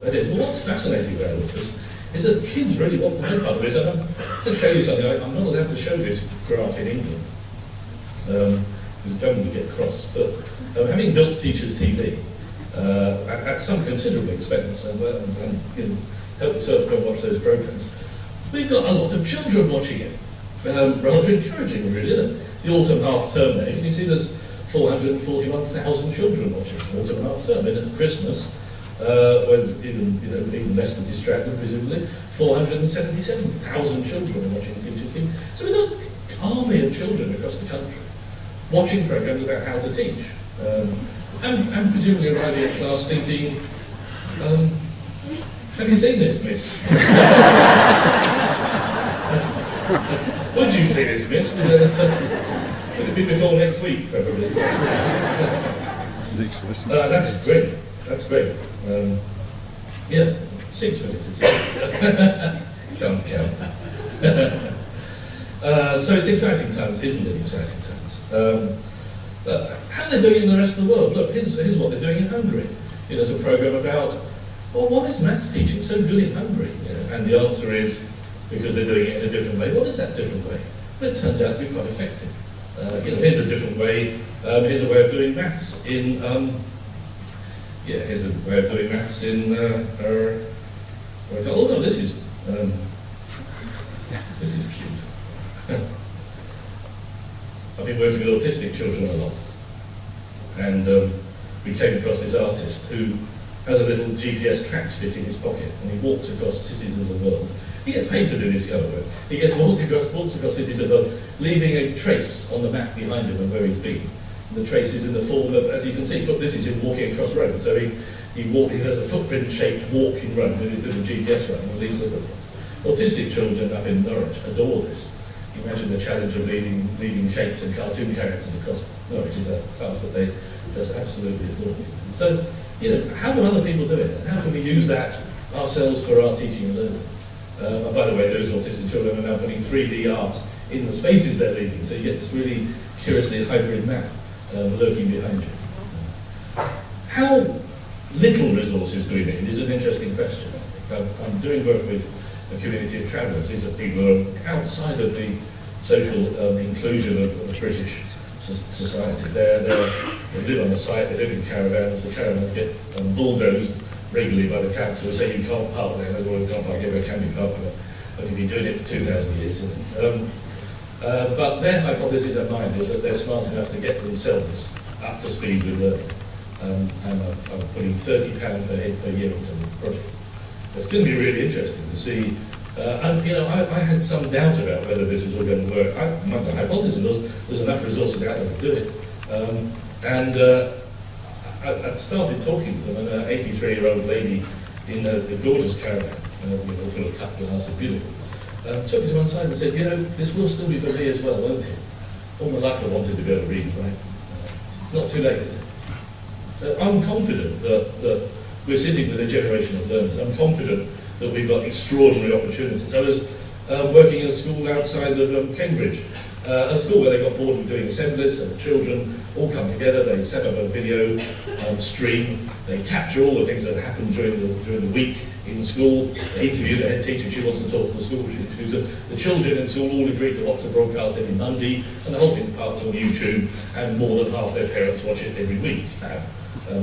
it is. Well, what's fascinating about all this is that kids really want to be part of this. And I'm going to show you something. I'm not allowed to show this graph in England, because the government would get cross. But having built Teachers TV, at some considerable expense, and you know, help yourself go and watch those programs, we've got a lot of children watching it. Rather encouraging, really. The autumn half-term day, and you see there's 441,000 children watching autumn half-term. And at Christmas, when even less than distracted, presumably, 477,000 children are watching Teachers TV. So we've got an army of children across the country watching programs about how to teach. And presumably arriving at class thinking, have you seen this, miss? Would you see this, miss? Would it be before next week, probably? That's great. That's great. Yeah, 6 minutes is it? Can't count. So it's exciting times, isn't it? Exciting times. How they're doing in the rest of the world. Look, here's what they're doing in Hungary. There's a program about, well, why is maths teaching so good in Hungary? And the answer is because they're doing it in a different way. What is that different way? Well, it turns out to be quite effective. Here's a different way. Here's a way of doing maths in. Here's a way of doing maths in. Oh no, this is cute. I've been working with autistic children a lot, and we came across this artist who has a little GPS track stick in his pocket, and he walks across cities of the world. He gets paid to do this kind of work. He gets walks across cities of the world, leaving a trace on the map behind him of where he's been. And the trace is in the form of, as you can see, this is him walking across road. So he has a footprint-shaped walking road with his little GPS running and leaves the footprints. Autistic children up in Norwich adore this. Imagine the challenge of leaving shapes and cartoon characters across Norwich is a class that they just absolutely adore. So, how do other people do it? And how can we use that ourselves for our teaching and learning? And by the way, those autistic children are now putting 3D art in the spaces they're leaving, so you get this really curiously hybrid map lurking behind you. How little resources do we need is an interesting question. I'm doing work with a community of travellers. These are people who are outside of the social inclusion of British society. They live on the site, they live in caravans. The caravans get bulldozed regularly by the council who say you can't park there. Well, you can't park everywhere, can you park there? But you've been doing it for 2,000 years. But their hypothesis and mine is that they're smart enough to get themselves up to speed with learning. And I'm putting £30 per head per year into the project. It's going to be really interesting to see. I had some doubt about whether this is all going to work. My hypothesis was there's enough resources out there to do it. I started talking to them, and an 83-year-old lady in a gorgeous caravan, full of cut glass, and beautiful, took me to one side and said, this will still be for me as well, won't it? All my life I wanted to be able to read, right? It's not too late, is it? So I'm confident that we're sitting with a generation of learners. I'm confident that we've got extraordinary opportunities. I was working in a school outside of Cambridge, a school where they got bored with doing assemblies, and the children all come together, they set up a video stream, they capture all the things that happened during the week in school, they interview the head teacher, she wants to talk to the school, she interviews the children in school, all agree to watch the broadcast every Monday, and the whole thing's published on YouTube, and more than half their parents watch it every week. Now, I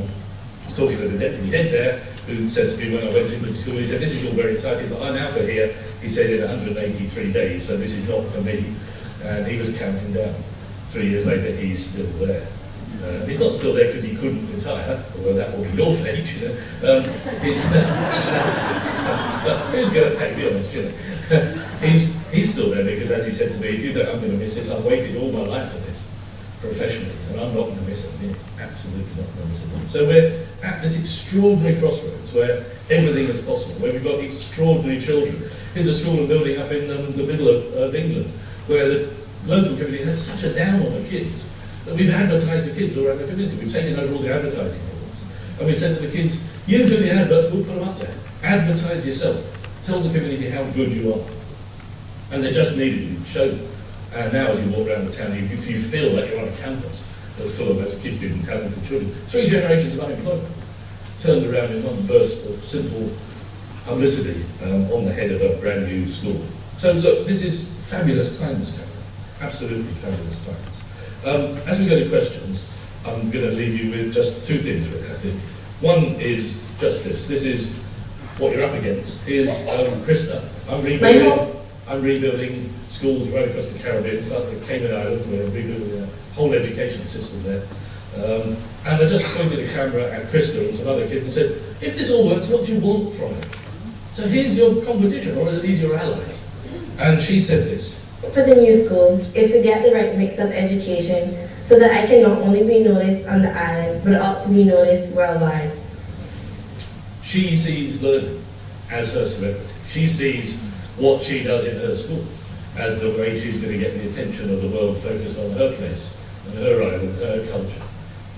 was talking to the deputy head there, who said to me when I went into the school, he said, this is all very exciting, but I'm out of here, he said, in 183 days, so this is not for me. And he was counting down. 3 years later, he's still there. He's not still there because he couldn't retire, although that will be your fate, but who's going to pay, be honest, He's still there because, as he said to me, if you don't, I'm going to miss this. I've waited all my life for this, professionally, and I'm not going to miss it. Absolutely not going to miss it. So we're at this extraordinary crossroads where everything is possible, where we've got extraordinary children. Here's a school and building up in the middle of England, where the local community has such a down on the kids that we've advertised the kids all around the community. We've taken over all the advertising models. And we said to the kids, you do the adverts, we'll put them up there. Advertise yourself. Tell the community how good you are. And they just needed you to show them. And now as you walk around the town, if you feel like you're on a campus that's full of those gifted and talented children, 3 generations of unemployment. turned around in one burst of simple publicity on the head of a brand new school. So look, this is fabulous times, absolutely fabulous times. As we go to questions, I'm going to leave you with just two things, Rick, I think. One is just this. This is what you're up against. Here's Krista. I'm rebuilding schools right across the Caribbean, starting with Cayman Islands, where we're rebuilding a whole education system there. And I just pointed a camera at Krista and some other kids and said, if this all works, what do you want from it? So here's your competition, or are these your allies? And she said this. For the new school is to get the right mix of education so that I can not only be noticed on the island, but also be noticed worldwide. She sees learning as her celebrity. She sees what she does in her school as the way she's going to get the attention of the world focused on her place and her island, her culture.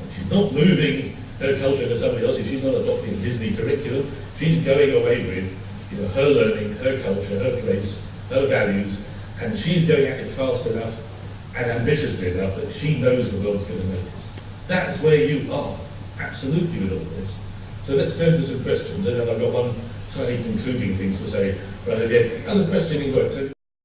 And she's not moving her culture to somebody else's. She's not adopting Disney curriculum. She's going away with her learning, her culture, her place, her values, and she's going at it fast enough and ambitiously enough that she knows the world's going to notice. That's where you are, absolutely, with all this. So let's go to some questions, and then I've got one tiny concluding thing to say right at the end. How the questioning works.